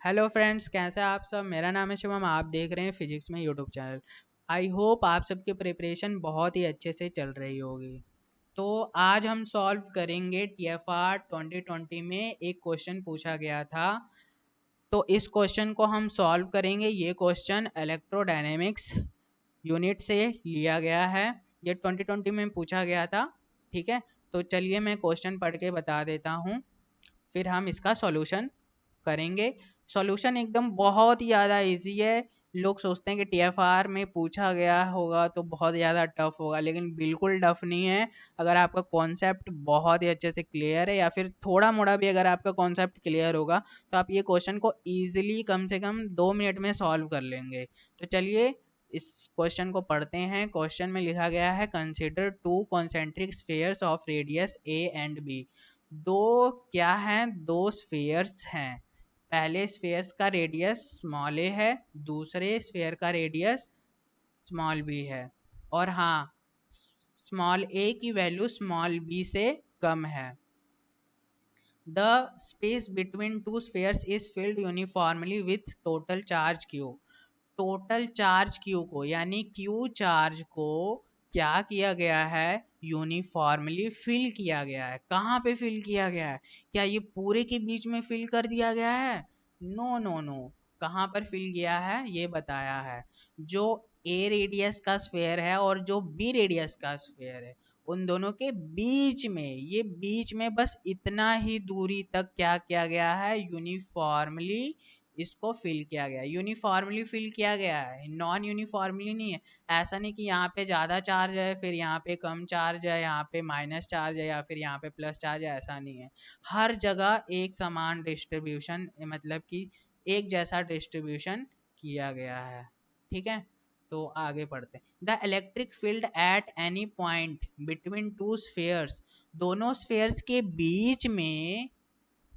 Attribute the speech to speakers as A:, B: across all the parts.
A: Hello friends, कैसे हैं आप सब। मेरा नाम है शिवम, आप देख रहे हैं फिजिक्स में यूट्यूब चैनल। आई होप आप सबकी प्रिपरेशन बहुत ही अच्छे से चल रही होगी। तो आज हम सॉल्व करेंगे TFR 2020 में एक क्वेश्चन पूछा गया था। तो इस क्वेश्चन को हम सॉल्व करेंगे। ये क्वेश्चन इलेक्ट्रोडायनेमिक्स यूनिट से लिया गया है। ये 2020 में पूछा गया था। ठीक है, तो चलिए मैं क्वेश्चन पढ़ के बता देता हूँ, फिर हम इसका सॉल्यूशन करेंगे। सॉल्यूशन एकदम बहुत ही ज़्यादा इजी है। लोग सोचते हैं कि TFR में पूछा गया होगा तो बहुत ज़्यादा टफ होगा, लेकिन बिल्कुल टफ नहीं है। अगर आपका कॉन्सेप्ट बहुत ही अच्छे से क्लियर है या फिर थोड़ा मोड़ा भी अगर आपका कॉन्सेप्ट क्लियर होगा तो आप ये क्वेश्चन को ईजिली कम से कम 2 मिनट में सॉल्व कर लेंगे। तो चलिए इस क्वेश्चन को पढ़ते हैं। क्वेश्चन में लिखा गया है, consider to concentric spheres of radius A and B। दो क्या हैं, दो स्फीयर्स हैं। पहले स्फीयर्स का रेडियस स्मॉल a है, दूसरे स्फीयर का रेडियस स्मॉल b है। और हाँ, स्मॉल a की वैल्यू स्मॉल b से कम है। The space between two spheres is filled uniformly with total charge q। Total charge q को यानी q चार्ज को क्या किया गया है, यूनिफॉर्मली फिल किया गया है। कहाँ पे फिल किया गया है? क्या ये पूरे के बीच में फिल कर दिया गया है? No no no. कहाँ पर फिल किया है ये बताया है। जो a रेडियस का स्फीयर है और जो b रेडियस का स्फीयर है, उन दोनों के बीच में, ये बीच में बस इतना ही दूरी तक क्या किया गया है, यूनिफॉर्मली इसको फिल किया गया। यूनिफॉर्मली फिल किया गया है, नॉन यूनिफॉर्मली नहीं है। ऐसा नहीं कि यहाँ पे ज़्यादा चार्ज है फिर यहाँ पे कम चार्ज है, यहाँ पे माइनस चार्ज है या फिर यहाँ पे प्लस चार्ज है, ऐसा नहीं है। हर जगह एक समान डिस्ट्रीब्यूशन, मतलब कि एक जैसा डिस्ट्रीब्यूशन किया गया है। ठीक है, तो आगे पढ़ते हैं। The electric field at any point between two spheres. दोनों स्फीयर्स के बीच में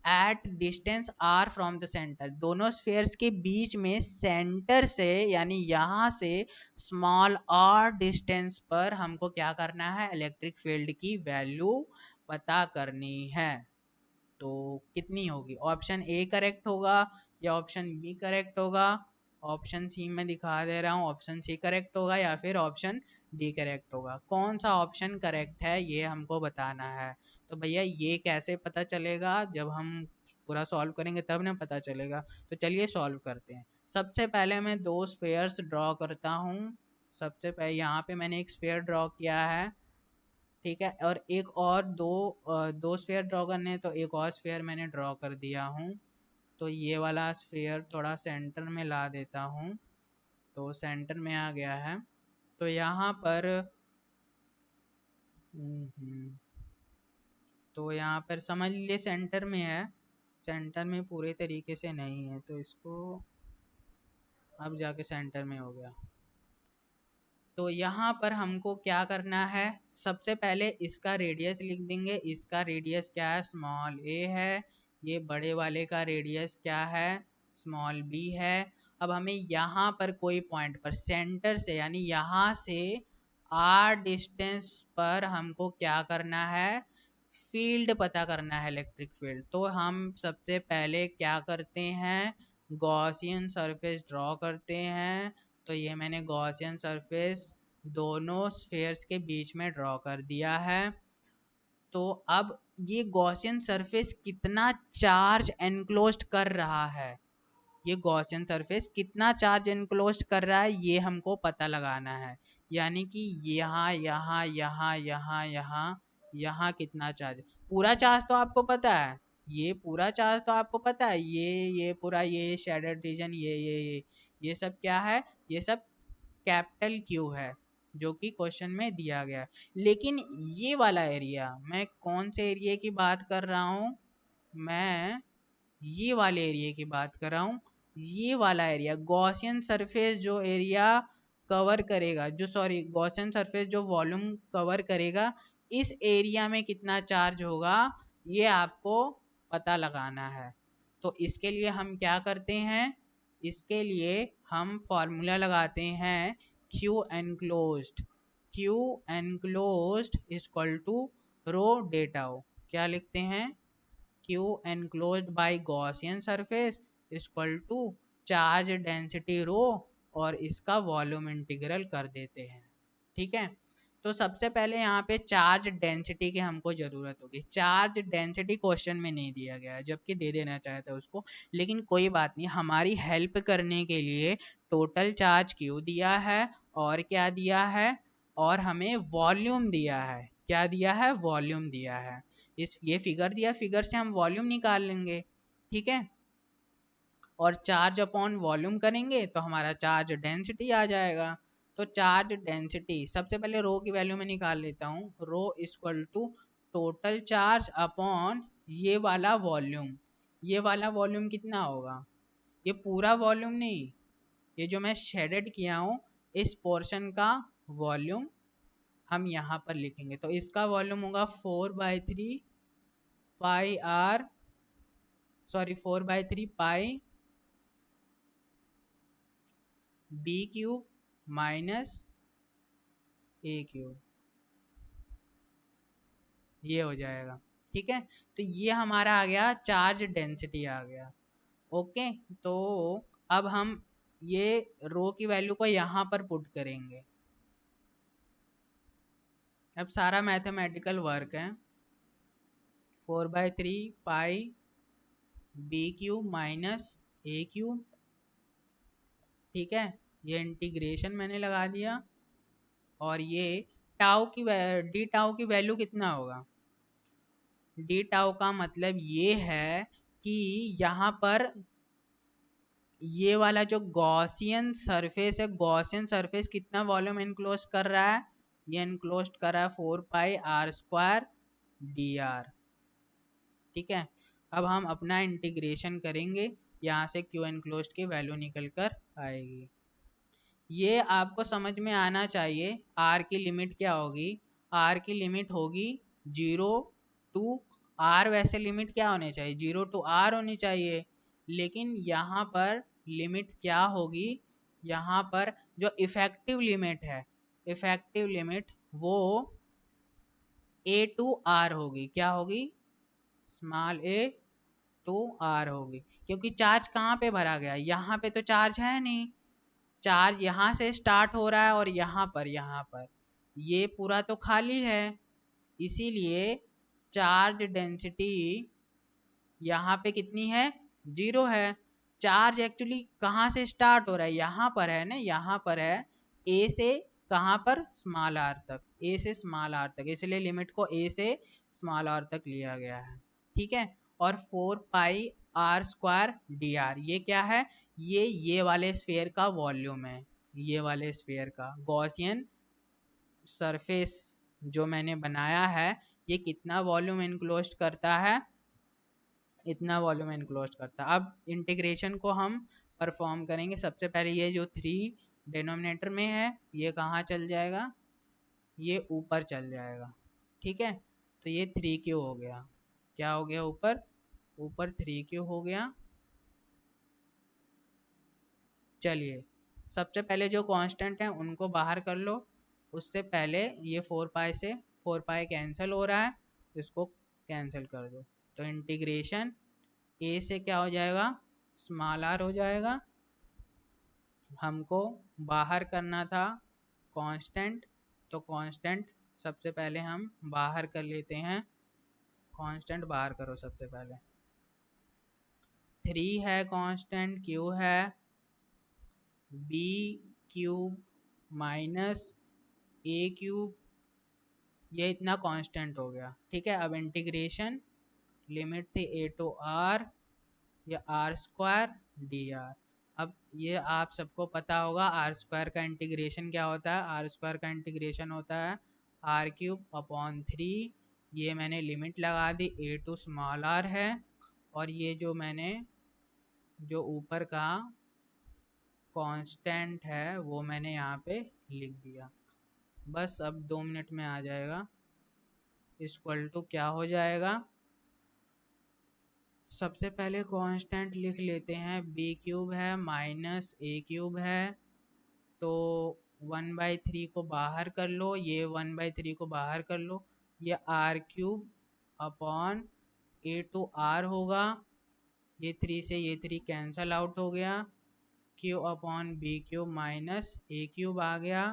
A: at distance R from the centre, दोनों स्फीयर्स के बीच में सेंटर से यानी यहाँ से स्मॉल आर डिस्टेंस पर हमको क्या करना है, इलेक्ट्रिक फील्ड की वैल्यू पता करनी है। तो कितनी होगी? ऑप्शन ए करेक्ट होगा या ऑप्शन बी करेक्ट होगा? ऑप्शन सी में दिखा दे रहा हूँ, ऑप्शन सी करेक्ट होगा या फिर ऑप्शन डी करेक्ट होगा। कौन सा ऑप्शन करेक्ट है ये हमको बताना है। तो भैया ये कैसे पता चलेगा, जब हम पूरा सॉल्व करेंगे तब ना पता चलेगा। तो चलिए सॉल्व करते हैं। सबसे पहले मैं दो स्फीयर्स ड्रॉ करता हूँ। सबसे पहले यहाँ पे मैंने एक स्फीयर ड्रॉ किया है। ठीक है, और एक और दो स्फीयर ड्रॉ करने हैं, तो एक और स्फीयर मैंने ड्रॉ कर दिया हूँ। तो ये वाला स्फीयर थोड़ा सेंटर में ला देता हूँ, तो सेंटर में आ गया है। तो यहाँ पर तो यहाँ पर समझ लिए सेंटर में है, सेंटर में पूरे तरीके से नहीं है, तो इसको अब जाके सेंटर में हो गया। तो यहाँ पर हमको क्या करना है, सबसे पहले इसका रेडियस लिख देंगे। इसका रेडियस क्या है, स्मॉल a है। ये बड़े वाले का रेडियस क्या है, स्मॉल b है। अब हमें यहाँ पर कोई पॉइंट पर सेंटर से यानी यहाँ से r डिस्टेंस पर हमको क्या करना है, फील्ड पता करना है, इलेक्ट्रिक फील्ड। तो हम सबसे पहले क्या करते हैं, गॉसियन सरफेस ड्रॉ करते हैं। तो ये मैंने गॉसियन सरफेस दोनों स्फीयर्स के बीच में ड्रॉ कर दिया है। तो अब ये गॉसियन सरफेस कितना चार्ज एनक्लोज्ड कर रहा है, ये गॉसियन सरफेस कितना चार्ज एनक्लोज्ड कर रहा है ये हमको पता लगाना है। यानी कि यहाँ यहाँ यहाँ यहाँ यहाँ यहाँ कितना चार्ज, पूरा चार्ज तो आपको पता है, ये पूरा चार्ज तो आपको पता है, ये पूरा ये शेडेड रीजन ये सब क्या है, ये सब कैपिटल क्यू है जो कि क्वेश्चन में दिया गया है। लेकिन ये वाला एरिया, मैं कौन से एरिया की बात कर रहा हूँ, मैं ये वाले एरिया की बात कर रहा हूँ। ये वाला एरिया गॉसियन सरफेस जो एरिया कवर करेगा, जो सॉरी गॉसियन सरफेस जो वॉल्यूम कवर करेगा, इस एरिया में कितना चार्ज होगा ये आपको पता लगाना है। तो इसके लिए हम क्या करते हैं, इसके लिए हम फॉर्मूला लगाते हैं Q enclosed। Q enclosed is equal to rho data. क्या लिखते हैं, Q enclosed by Gaussian surface equal to charge density rho और इसका वॉल्यूम इंटीग्रल कर देते हैं। ठीक है, तो सबसे पहले यहाँ पे चार्ज डेंसिटी की हमको जरूरत होगी। चार्ज डेंसिटी क्वेश्चन में नहीं दिया गया है, जबकि दे देना चाहता था उसको, लेकिन कोई बात नहीं, हमारी हेल्प करने के लिए टोटल चार्ज क्यू दिया है और क्या दिया है, और हमें वॉल्यूम दिया है। क्या दिया है? वॉल्यूम दिया है। ये फिगर दिया, फिगर से हम वॉल्यूम निकाल लेंगे। ठीक है, और चार्ज अपॉन वॉल्यूम करेंगे तो हमारा चार्ज डेंसिटी आ जाएगा। तो चार्ज डेंसिटी सबसे पहले रो की वैल्यू में निकाल लेता हूँ। Rho equal to total charge upon ये वाला वॉल्यूम। ये वाला वॉल्यूम कितना होगा? ये पूरा वॉल्यूम नहीं, ये जो मैं शेडेड किया हूँ इस पोर्शन का वॉल्यूम हम यहाँ पर लिखेंगे। तो इसका वॉल्यूम होगा 4/3 pi R, sorry 4/3 pi B cube minus A cube, ये हो जाएगा। ठीक है, तो ये हमारा आ गया चार्ज डेंसिटी आ गया। ओके, तो अब हम ये रो की वैल्यू को यहाँ पर पुट करेंगे। अब सारा मैथमेटिकल वर्क है। 4/3 pi B cube minus A cube. ठीक है, ये इंटीग्रेशन मैंने लगा दिया, और ये टाउ की डी टाउ की वैल्यू कितना होगा? डी टाउ का मतलब ये है कि यहाँ पर ये वाला जो गॉसियन सरफेस है, गॉसियन सरफेस कितना वॉल्यूम इनक्लोज कर रहा है? ये इनक्लोज कर रहा है 4πr² dr। ठीक है, अब हम अपना इंटीग्रेशन करेंगे, यहाँ से क्यू इनक्लोज की वैल्यू निकल कर आएगी। ये आपको समझ में आना चाहिए। आर की लिमिट क्या होगी? आर की लिमिट होगी 0 टू आर। वैसे लिमिट क्या होनी चाहिए? 0 टू आर होनी चाहिए, लेकिन यहाँ पर लिमिट क्या होगी? यहाँ पर जो इफेक्टिव लिमिट है, इफेक्टिव लिमिट वो ए टू आर होगी। क्या होगी? स्मॉल ए टू आर होगी, क्योंकि चार्ज कहाँ पे भरा गया? यहाँ पे तो चार्ज है नहीं। चार्ज यहाँ से स्टार्ट हो रहा है और यहाँ पर ये पूरा तो खाली है, इसीलिए चार्ज डेंसिटी यहाँ पे कितनी है? 0 है। चार्ज एक्चुअली कहाँ से स्टार्ट हो रहा है? यहाँ पर है ना, यहाँ पर है। ए से कहाँ पर? स्मॉल आर तक, ए से स्मॉल आर तक, इसलिए लिमिट को ए से स्मॉल आर तक लिया गया है। ठीक है, और 4πr² dr ये क्या है? ये वाले स्फीयर का वॉल्यूम है, ये वाले स्फीयर का। गॉसियन सरफेस जो मैंने बनाया है ये कितना वॉल्यूम इनक्लोज करता है? इतना वॉल्यूम इनक्लोज करता है। अब इंटीग्रेशन को हम परफॉर्म करेंगे। सबसे पहले ये जो 3 डिनोमिनेटर में है ये कहाँ चल जाएगा? ये ऊपर चल जाएगा। ठीक है, तो ये 3q हो गया। क्या हो गया? ऊपर ऊपर 3q हो गया। चलिए, सबसे पहले जो कांस्टेंट है उनको बाहर कर लो। उससे पहले ये 4π से 4π कैंसिल हो रहा है, इसको कैंसिल कर दो। तो इंटीग्रेशन ए से क्या हो जाएगा? स्मॉल आर हो जाएगा। हमको बाहर करना था कांस्टेंट, तो कांस्टेंट सबसे पहले हम बाहर कर लेते हैं। कांस्टेंट बाहर करो सबसे पहले। 3 है कांस्टेंट, क्यू है B cube minus A cube, ये इतना कांस्टेंट हो गया। ठीक है, अब इंटीग्रेशन लिमिट थी ए टू आर या r² dr। अब ये आप सबको पता होगा r² का इंटीग्रेशन क्या होता है? r² का इंटीग्रेशन होता है r³/3। ये मैंने लिमिट लगा दी, ए टू स्मॉल आर है, और ये जो मैंने जो ऊपर का कांस्टेंट है वो मैंने यहाँ पे लिख दिया। बस अब 2 मिनट में आ जाएगा। इक्वल टू क्या हो जाएगा? सबसे पहले कांस्टेंट लिख लेते हैं, बी क्यूब है माइनस ए क्यूब है, तो 1/3 को बाहर कर लो, ये 1/3 को बाहर कर लो, ये r³ upon A to are होगा। ये 3 से ये 3 कैंसल आउट हो गया, Q upon B cube minus A cube आ गया।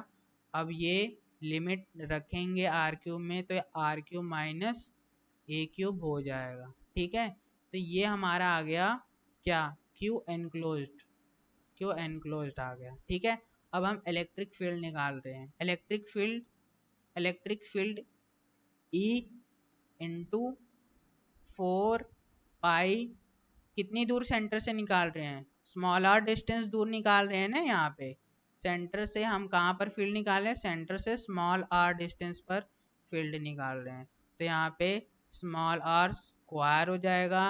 A: अब ये लिमिट रखेंगे आर क्यूब में तो R cube minus A cube हो जाएगा। ठीक है, तो ये हमारा आ गया क्या, क्यू एनक्लोज्ड, क्यू एनक्लोज्ड आ गया। ठीक है, अब हम इलेक्ट्रिक फील्ड निकाल रहे हैं। इलेक्ट्रिक फील्ड ई इंटू 4 पाई, कितनी दूर सेंटर से निकाल रहे हैं, स्मॉल आर डिस्टेंस दूर निकाल रहे हैं ना। यहाँ पे सेंटर से हम कहाँ पर फील्ड निकाल रहे हैं, सेंटर से स्मॉल आर डिस्टेंस पर फील्ड निकाल रहे हैं। तो यहाँ पे स्मॉल आर स्क्वायर हो जाएगा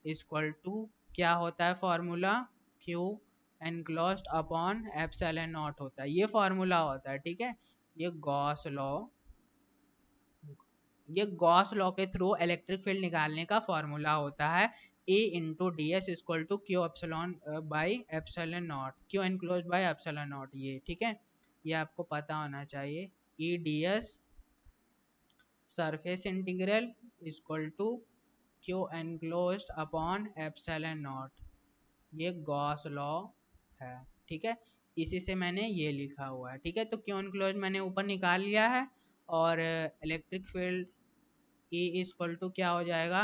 A: इक्वल टू क्या होता है formula, Q enclosed upon epsilon naught होता है, ये फॉर्मूला होता है। ठीक है, ये गॉस लॉ के थ्रू इलेक्ट्रिक फील्ड निकालने का फॉर्मूला होता है, A into D S equal to Q epsilon by epsilon naught, Q enclose by epsilon naught. ये ठीक है, ये आपको पता होना चाहिए। E D S surface integral equal to Q enclose upon epsilon naught, ये गॉस लॉ है। ठीक है, इसी से मैंने ये लिखा हुआ है। ठीक है, तो क्यू एनक्लोज मैंने ऊपर निकाल लिया है और electric field E equal to क्या हो जाएगा,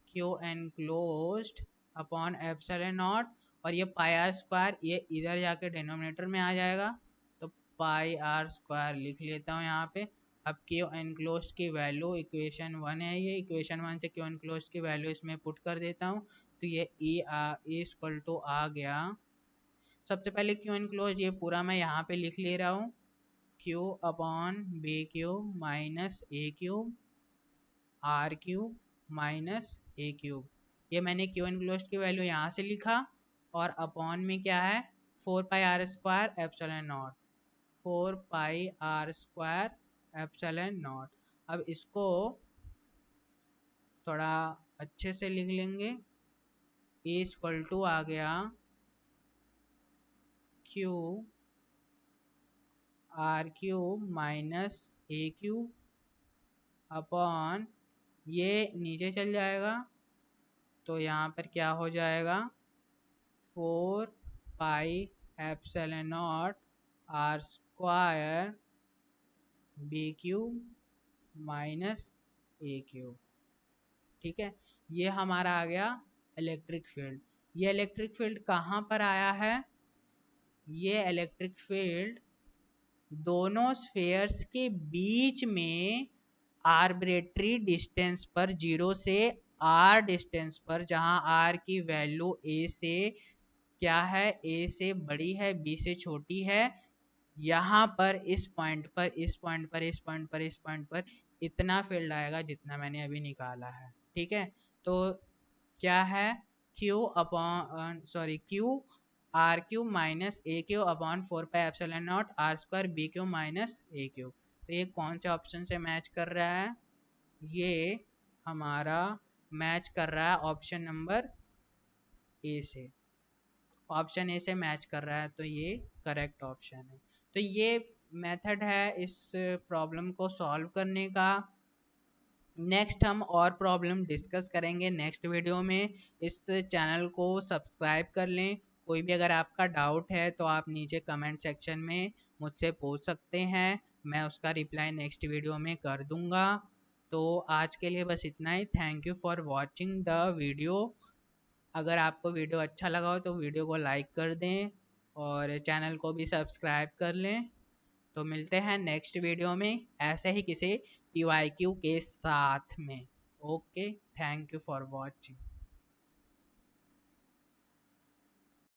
A: Q enclosed upon epsilon naught, और ये पाई आर स्क्वायर ये इधर जाके डिनोमिनेटर में आ जाएगा, तो पाई आर स्क्वायर लिख लेता हूँ यहाँ पे। अब क्यू एनक्लोज्ड की वैल्यू इक्वेशन 1 है, ये इक्वेशन 1 से क्यू एनक्लोज्ड की वैल्यू इसमें पुट कर देता हूँ, तो ये ई इक्वल टू आ गया। सबसे पहले क्यू एनक्लोज्ड ये पूरा मैं यहाँ पे लिख ले रहा हूँ, Q upon B cube minus A cube R cube minus A cube, ये मैंने क्यू एनक्लोज्ड की वैल्यू यहाँ से लिखा, और अपॉन में क्या है 4 पाई r² epsilon not, 4 pi r² epsilon not. अब इसको थोड़ा अच्छे से लिख लेंगे, ए इक्वल टू आ गया Q R cube minus A cube upon, ये नीचे चल जाएगा तो यहाँ पर क्या हो जाएगा 4 pi epsilon naught R square B cube minus A cube. ठीक है, ये हमारा आ गया इलेक्ट्रिक फील्ड। ये इलेक्ट्रिक फील्ड कहाँ पर आया है, ये इलेक्ट्रिक फील्ड दोनों स्फेयर्स के बीच में आर्बिट्रेरी डिस्टेंस पर, 0 से r डिस्टेंस पर, जहां r की वैल्यू a से क्या है, a से बड़ी है b से छोटी है, यहाँ पर इस पॉइंट पर इस पॉइंट पर इस पॉइंट पर इस पॉइंट पर इतना फील्ड आएगा जितना मैंने अभी निकाला है। ठीक है, तो क्या है Q upon Q R cube minus A cube upon 4 pi epsilon naught R square B cube minus A cube. तो ये कौन से ऑप्शन से मैच कर रहा है, ये हमारा मैच कर रहा है ऑप्शन नंबर ए से, ऑप्शन ए से मैच कर रहा है, तो ये करेक्ट ऑप्शन है। तो ये मेथड है इस प्रॉब्लम को सॉल्व करने का। नेक्स्ट हम और प्रॉब्लम डिस्कस करेंगे नेक्स्ट वीडियो में। इस चैनल को सब्सक्राइब कर लें। कोई भी अगर आपका डाउट है तो आप नीचे कमेंट सेक्शन में मुझसे पूछ सकते हैं, मैं उसका रिप्लाई नेक्स्ट वीडियो में कर दूंगा। तो आज के लिए बस इतना ही। Thank you for watching the video. अगर आपको वीडियो अच्छा लगा हो तो वीडियो को लाइक कर दें और चैनल को भी सब्सक्राइब कर लें। तो मिलते हैं नेक्स्ट वीडियो में ऐसे ही किसी PYQ के साथ में। Okay, thank you for watching.